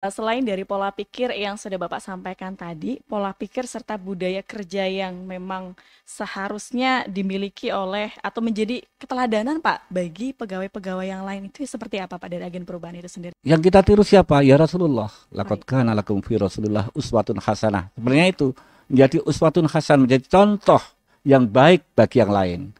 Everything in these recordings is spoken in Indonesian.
Selain dari pola pikir yang sudah Bapak sampaikan tadi, pola pikir serta budaya kerja yang memang seharusnya dimiliki oleh atau menjadi keteladanan Pak bagi pegawai-pegawai yang lain itu seperti apa Pak dari agen perubahan itu sendiri? Yang kita tiru siapa? Ya Rasulullah. Laqad Baik. kana lakum fi Rasulillah uswatun hasanah. Sebenarnya itu menjadi uswatun hasan, menjadi contoh yang baik bagi yang lain.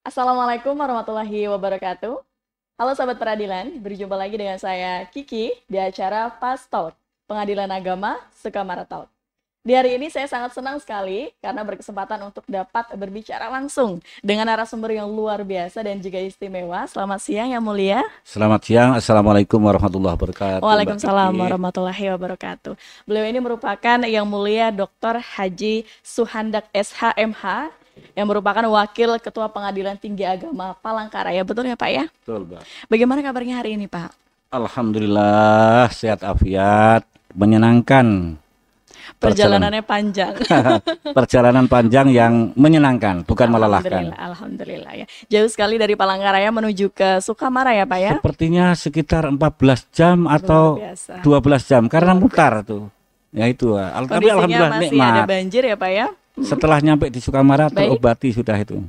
Assalamualaikum warahmatullahi wabarakatuh. Halo sahabat peradilan, berjumpa lagi dengan saya Kiki di acara Fast Talk, Pengadilan Agama Sukamara Talk. Di hari ini saya sangat senang sekali karena berkesempatan untuk dapat berbicara langsung dengan narasumber yang luar biasa dan juga istimewa. Selamat siang yang mulia. Selamat siang. Assalamualaikum warahmatullahi wabarakatuh, Mbak Waalaikumsalam Kiki. warahmatullahi wabarakatuh. Beliau ini merupakan yang mulia Dr. Haji Suhandak SHMH yang merupakan Wakil Ketua Pengadilan Tinggi Agama Palangkaraya. Betul ya Pak ya? Betul, Mbak. Bagaimana kabarnya hari ini Pak? Alhamdulillah sehat afiat, menyenangkan. Perjalanannya panjang. Perjalanan panjang yang menyenangkan, bukan melelahkan. Alhamdulillah, alhamdulillah ya. Jauh sekali dari Palangkaraya menuju ke Sukamara ya Pak ya? Sepertinya sekitar 14 jam atau Luar biasa. 12 jam karena Luar mutar tuh. Ya itu. Tapi Kondisinya alhamdulillah masih ada nikmat. banjir ya Pak ya? Setelah nyampe di Sukamara Baik. terobati sudah itu.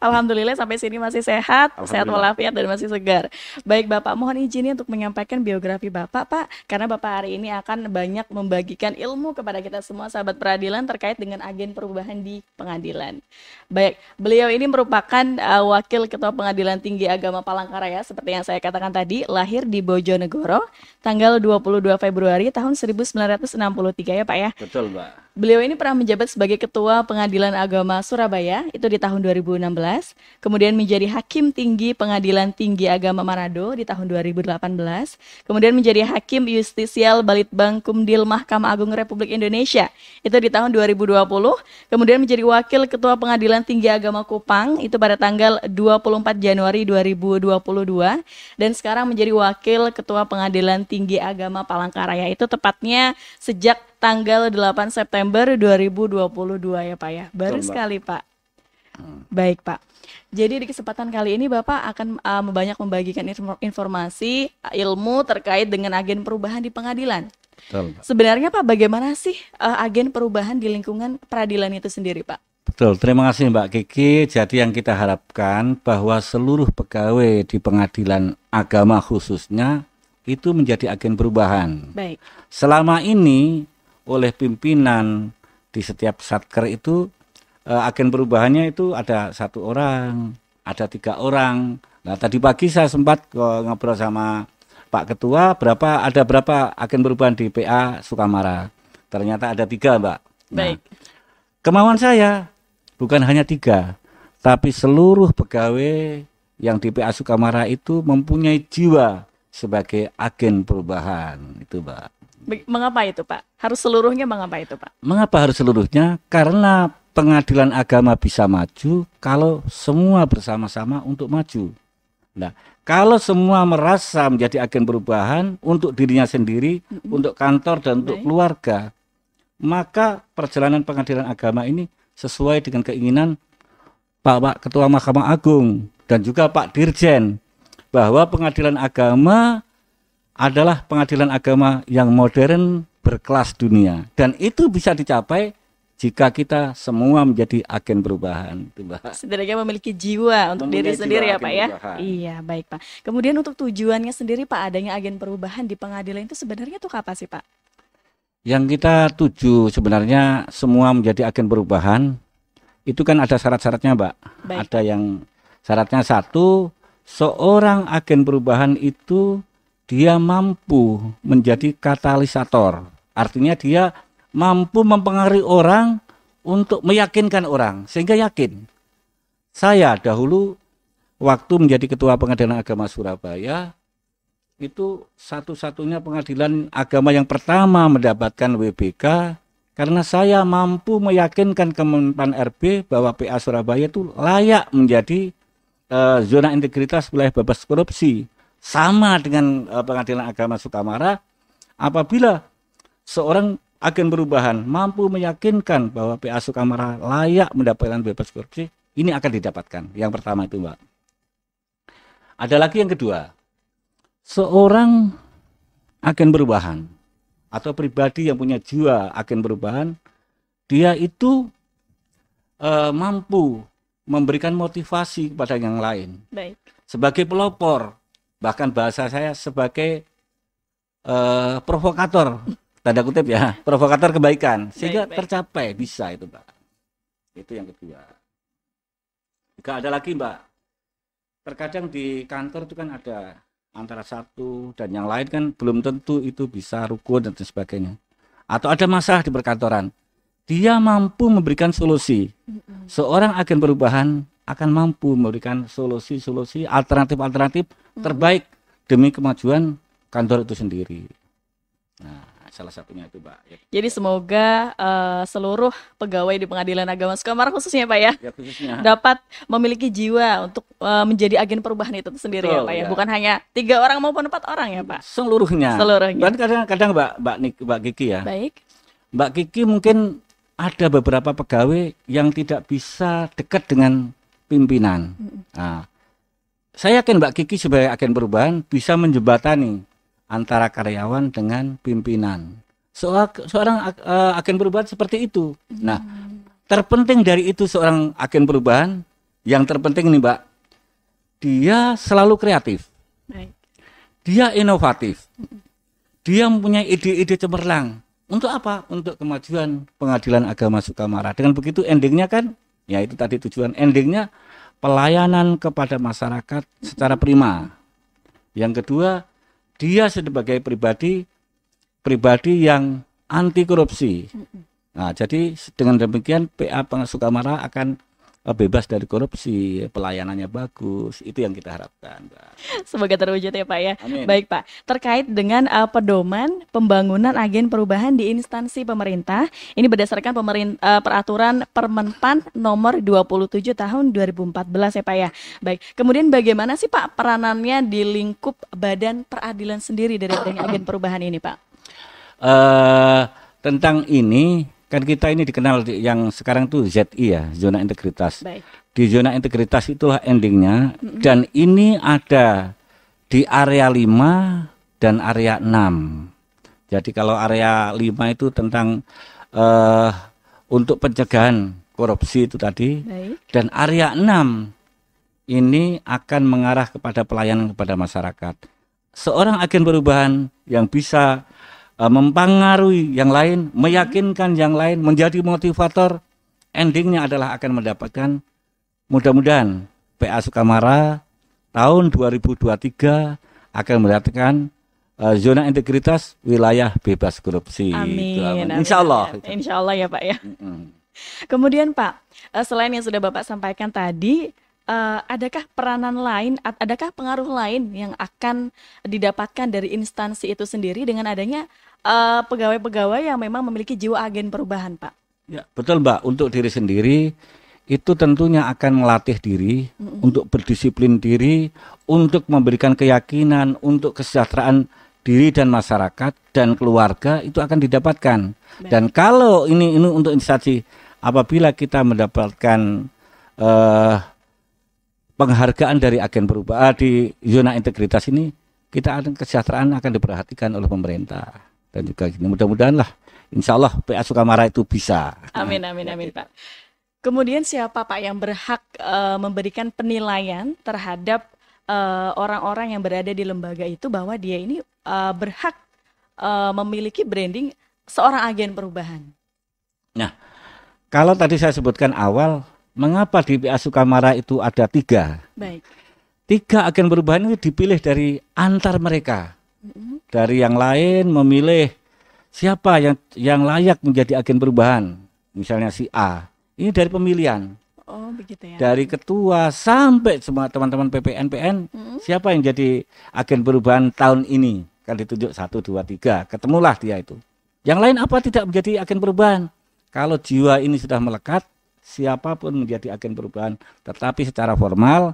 Alhamdulillah sampai sini masih sehat, sehat Alhamdulillah. walafiat dan masih segar. Baik Bapak, mohon izinnya untuk menyampaikan biografi Bapak Pak, karena Bapak hari ini akan banyak membagikan ilmu kepada kita semua sahabat peradilan terkait dengan agen perubahan di pengadilan. Baik, beliau ini merupakan Wakil Ketua Pengadilan Tinggi Agama Palangkaraya, seperti yang saya katakan tadi, lahir di Bojonegoro, tanggal 22 Februari tahun 1963 ya Pak ya. Betul, Mbak. Beliau ini pernah menjabat sebagai Ketua Pengadilan Agama Surabaya, itu di tahun 2016. Kemudian menjadi Hakim Tinggi Pengadilan Tinggi Agama Manado di tahun 2018. Kemudian menjadi Hakim Justisial Balitbang Kumdil Mahkamah Agung Republik Indonesia, itu di tahun 2020. Kemudian menjadi Wakil Ketua Pengadilan Tinggi Agama Kupang, itu pada tanggal 24 Januari 2022. Dan sekarang menjadi Wakil Ketua Pengadilan Tinggi Agama Palangkaraya, itu tepatnya sejak tanggal 8 September 2022 ya Pak ya. Baru Betul, Mbak. sekali Pak. Baik Pak. Jadi di kesempatan kali ini Bapak akan banyak membagikan informasi, ilmu terkait dengan agen perubahan di pengadilan. Betul, Mbak. Sebenarnya Pak, bagaimana sih agen perubahan di lingkungan peradilan itu sendiri Pak? Betul, terima kasih Mbak Kiki. Jadi yang kita harapkan bahwa seluruh pegawai di pengadilan agama khususnya itu menjadi agen perubahan. Baik. Selama ini oleh pimpinan di setiap satker itu agen perubahannya itu ada 1 orang, ada 3 orang. Nah tadi pagi saya sempat ngobrol sama Pak Ketua, ada berapa agen perubahan di PA Sukamara? Ternyata ada 3 Mbak. Nah, Baik. kemauan saya bukan hanya 3, tapi seluruh pegawai yang di PA Sukamara itu mempunyai jiwa sebagai agen perubahan itu Mbak. Mengapa itu Pak? Harus seluruhnya mengapa itu Pak? Mengapa harus seluruhnya? Karena pengadilan agama bisa maju kalau semua bersama-sama untuk maju. Nah, kalau semua merasa menjadi agen perubahan untuk dirinya sendiri, untuk kantor dan untuk Baik. keluarga, maka perjalanan pengadilan agama ini sesuai dengan keinginan Pak Ketua Mahkamah Agung dan juga Pak Dirjen, bahwa pengadilan agama adalah pengadilan agama yang modern berkelas dunia, dan itu bisa dicapai jika kita semua menjadi agen perubahan, itu Mbak. Setidaknya memiliki jiwa untuk diri Mempunyai sendiri jiwa ya agen Pak ya? perubahan. Iya, baik Pak. Kemudian untuk tujuannya sendiri Pak, adanya agen perubahan di pengadilan itu sebenarnya untuk apa sih Pak? Yang kita tuju sebenarnya semua menjadi agen perubahan itu kan ada syarat-syaratnya Mbak. Baik. Ada yang syaratnya 1, seorang agen perubahan itu dia mampu menjadi katalisator. Artinya dia mampu mempengaruhi orang untuk meyakinkan orang sehingga yakin. Saya dahulu waktu menjadi Ketua Pengadilan Agama Surabaya itu satu-satunya pengadilan agama yang pertama mendapatkan WBK karena saya mampu meyakinkan Kemenpan RB bahwa PA Surabaya itu layak menjadi zona integritas wilayah bebas korupsi sama dengan Pengadilan Agama Sukamara apabila seorang agen perubahan mampu meyakinkan bahwa PA Sukamara layak mendapatkan bebas korupsi, ini akan didapatkan. Yang pertama itu, Mbak. Ada lagi yang kedua, seorang agen perubahan atau pribadi yang punya jiwa agen perubahan, dia itu mampu memberikan motivasi kepada yang lain. Baik. Sebagai pelopor, bahkan bahasa saya sebagai provokator, tanda kutip ya, provokator kebaikan, sehingga Baik. tercapai bisa itu, Mbak. Itu yang kedua. Juga ada lagi, Mbak. Terkadang di kantor itu kan ada antara satu dan yang lain kan belum tentu itu bisa rukun dan sebagainya. Atau ada masalah di perkantoran. Dia mampu memberikan solusi. Seorang agen perubahan akan mampu memberikan solusi-solusi alternatif-alternatif terbaik demi kemajuan kantor itu sendiri. Nah, salah satunya itu, Mbak. Ya, Jadi semoga seluruh pegawai di Pengadilan Agama Sukamara khususnya Pak ya, ya khususnya. dapat memiliki jiwa untuk menjadi agen perubahan itu sendiri ya Betul, Pak ya. ya. Bukan hanya 3 orang maupun 4 orang ya Pak. Seluruhnya. Seluruhnya. Dan kadang-kadang Mbak Kiki ya. Baik. Mbak Kiki mungkin ada beberapa pegawai yang tidak bisa dekat dengan pimpinan. Nah, saya yakin Mbak Kiki sebagai agen perubahan bisa menjembatani antara karyawan dengan pimpinan. Seorang agen perubahan seperti itu. Nah, terpenting dari itu seorang agen perubahan, yang terpenting nih Mbak, dia selalu kreatif, Baik. dia inovatif, dia mempunyai ide-ide cemerlang. Untuk apa? Untuk kemajuan Pengadilan Agama Sukamara. Dengan begitu endingnya kan, ya itu tadi tujuan endingnya pelayanan kepada masyarakat secara prima. Yang kedua, dia sebagai pribadi yang anti korupsi. Nah, jadi dengan demikian PA Sukamara akan bebas dari korupsi, pelayanannya bagus. Itu yang kita harapkan, Mbak. Semoga terwujud ya Pak ya. Amin. Baik Pak, terkait dengan pedoman pembangunan agen perubahan di instansi pemerintah, ini berdasarkan peraturan Permenpan nomor 27 tahun 2014 ya Pak ya. Baik, kemudian bagaimana sih Pak peranannya di lingkup Badan Peradilan sendiri dari adanya agen perubahan ini Pak? Tentang ini kan kita ini dikenal yang sekarang tuh ZI ya, zona integritas. Baik. Di zona integritas itulah endingnya dan ini ada di area 5 dan area 6. Jadi kalau area 5 itu tentang untuk pencegahan korupsi itu tadi. Baik. Dan area 6 ini akan mengarah kepada pelayanan kepada masyarakat. Seorang agen perubahan yang bisa mempengaruhi yang lain, meyakinkan yang lain, menjadi motivator, endingnya adalah akan mendapatkan mudah-mudahan PA Sukamara tahun 2023 akan mendapatkan zona integritas wilayah bebas korupsi. Amin. Amin. Insya Allah. Insya Allah ya Pak ya. Kemudian Pak, selain yang sudah Bapak sampaikan tadi, adakah peranan lain, adakah pengaruh lain yang akan didapatkan dari instansi itu sendiri dengan adanya pegawai-pegawai yang memang memiliki jiwa agen perubahan, Pak? Ya, betul Mbak. Untuk diri sendiri itu tentunya akan melatih diri untuk berdisiplin diri, untuk memberikan keyakinan, untuk kesejahteraan diri dan masyarakat dan keluarga itu akan didapatkan. Baik. Dan kalau ini untuk instansi, apabila kita mendapatkan penghargaan dari agen perubahan di zona integritas ini, kesejahteraan akan diperhatikan oleh pemerintah. Dan juga mudah-mudahan lah, insya Allah PA Sukamara itu bisa. Amin, amin, amin Pak. Kemudian siapa Pak yang berhak memberikan penilaian terhadap orang-orang yang berada di lembaga itu bahwa dia ini berhak memiliki branding seorang agen perubahan? Nah, kalau tadi saya sebutkan awal, mengapa di PA Sukamara itu ada 3? Baik. 3 agen perubahan itu dipilih dari antar mereka. Dari yang lain memilih siapa yang layak menjadi agen perubahan. Misalnya si A. Ini dari pemilihan. Oh, begitu ya. Dari ketua sampai semua teman-teman PPN, siapa yang jadi agen perubahan tahun ini? Kan ditunjuk 1, 2, 3. Ketemulah dia itu. Yang lain apa tidak menjadi agen perubahan? Kalau jiwa ini sudah melekat, siapapun menjadi agen perubahan. Tetapi secara formal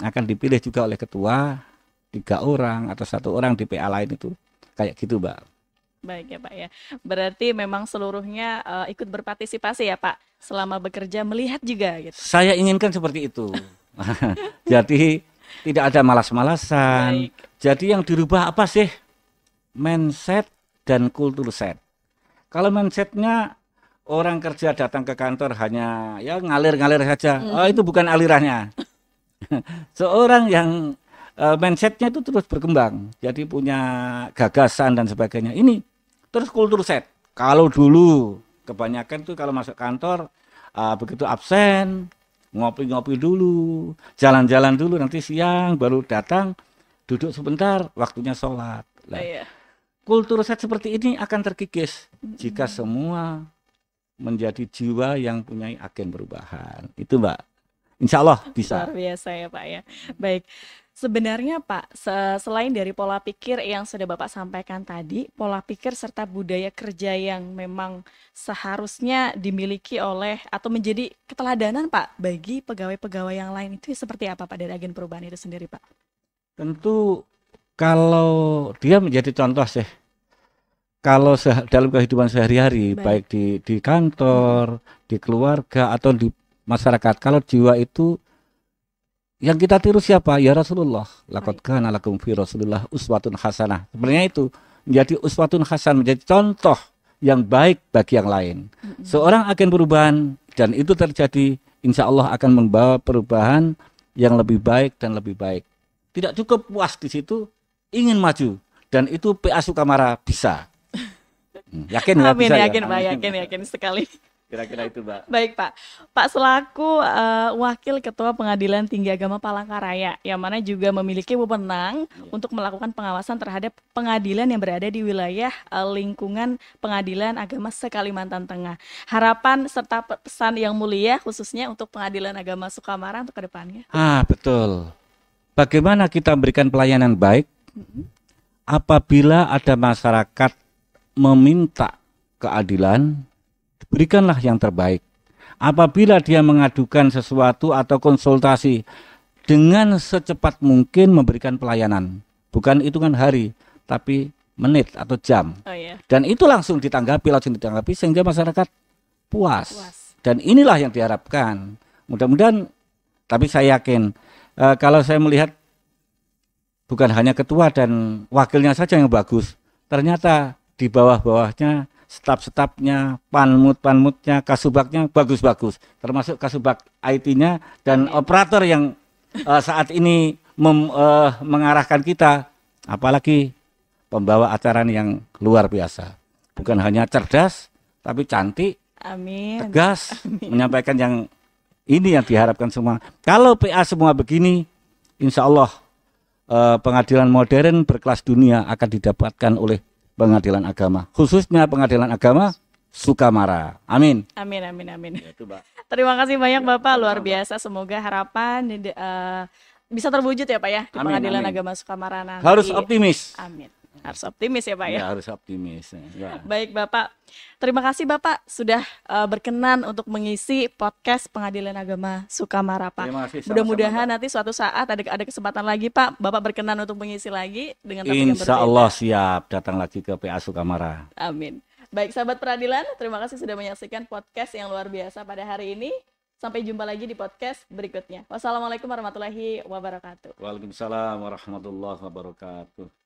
akan dipilih juga oleh ketua 3 orang atau 1 orang di PA lain itu kayak gitu, Mbak. Baik ya Pak ya. Berarti memang seluruhnya ikut berpartisipasi ya Pak selama bekerja melihat juga gitu. Saya inginkan seperti itu. Jadi tidak ada malas-malasan. Baik. Jadi yang dirubah apa sih? Mindset dan kultur set. Kalau mindsetnya orang kerja datang ke kantor hanya ya ngalir-ngalir saja, itu bukan alirannya. Seorang yang mindsetnya itu terus berkembang, jadi punya gagasan dan sebagainya. Ini terus kultur set. Kalau dulu kebanyakan tuh kalau masuk kantor begitu absen, ngopi-ngopi dulu, jalan-jalan dulu, nanti siang baru datang, duduk sebentar, waktunya sholat. Lah, Iya. kultur set seperti ini akan terkikis jika semua menjadi jiwa yang punya agen perubahan. Itu Mbak. Insya Allah bisa. Luar biasa ya Pak ya. Baik. Sebenarnya Pak, selain dari pola pikir yang sudah Bapak sampaikan tadi, pola pikir serta budaya kerja yang memang seharusnya dimiliki oleh atau menjadi keteladanan Pak bagi pegawai-pegawai yang lain itu seperti apa Pak dari agen perubahan itu sendiri Pak? Tentu kalau dia menjadi contoh sih, kalau dalam kehidupan sehari-hari, baik di kantor, di keluarga atau di masyarakat, kalau jiwa itu yang kita tiru siapa? Ya Rasulullah. Laqad kana lakum fi Rasulillah uswatun hasanah. Sebenarnya itu menjadi uswatun hasan, menjadi contoh yang baik bagi yang lain. Seorang agen perubahan dan itu terjadi, insya Allah akan membawa perubahan yang lebih baik dan lebih baik. Tidak cukup puas di situ, ingin maju, dan itu PA Sukamara bisa. Yakin nggak Amin, bisa yakin ya? Pak, yakin sekali. Kira-kira itu, Mbak. Baik Pak, Pak selaku Wakil Ketua Pengadilan Tinggi Agama Palangkaraya, yang mana juga memiliki wewenang untuk melakukan pengawasan terhadap pengadilan yang berada di wilayah lingkungan Pengadilan Agama se-Kalimantan Tengah. Harapan serta pesan yang mulia khususnya untuk Pengadilan Agama Sukamara untuk kedepannya. Betul. Bagaimana kita memberikan pelayanan baik apabila ada masyarakat meminta keadilan, berikanlah yang terbaik. Apabila dia mengadukan sesuatu atau konsultasi, dengan secepat mungkin memberikan pelayanan. Bukan hitungan hari, tapi menit atau jam. Oh, iya. Dan itu langsung ditanggapi sehingga masyarakat puas. Dan inilah yang diharapkan. Mudah-mudahan, tapi saya yakin kalau saya melihat bukan hanya ketua dan wakilnya saja yang bagus, ternyata di bawah-bawahnya, staf-stafnya, panmut-panmutnya, kasubagnya bagus-bagus. Termasuk kasubag IT-nya dan operator yang saat ini mengarahkan kita. Apalagi pembawa acara yang luar biasa. Bukan hanya cerdas, tapi cantik, tegas, menyampaikan yang ini yang diharapkan semua. Kalau PA semua begini, insya Allah pengadilan modern berkelas dunia akan didapatkan oleh pengadilan agama, khususnya pengadilan agama Sukamara. Amin. Amin, amin, amin. Ya, itu, Mbak. Terima kasih banyak Bapak, luar biasa. Semoga harapan bisa terwujud ya Pak ya di Pengadilan Agama Sukamara nanti. Harus optimis. Amin. Harus optimis ya Pak ya. Ya, harus optimis. Ya. Baik Bapak, terima kasih Bapak sudah berkenan untuk mengisi podcast Pengadilan Agama Sukamara Pak. Terima kasih. Mudah-mudahan nanti suatu saat ada kesempatan lagi Pak, Bapak berkenan untuk mengisi lagi dengan topik yang berbeda. Insya Allah siap datang lagi ke PA Sukamara. Amin. Baik sahabat peradilan, terima kasih sudah menyaksikan podcast yang luar biasa pada hari ini. Sampai jumpa lagi di podcast berikutnya. Wassalamualaikum warahmatullahi wabarakatuh. Waalaikumsalam warahmatullahi wabarakatuh.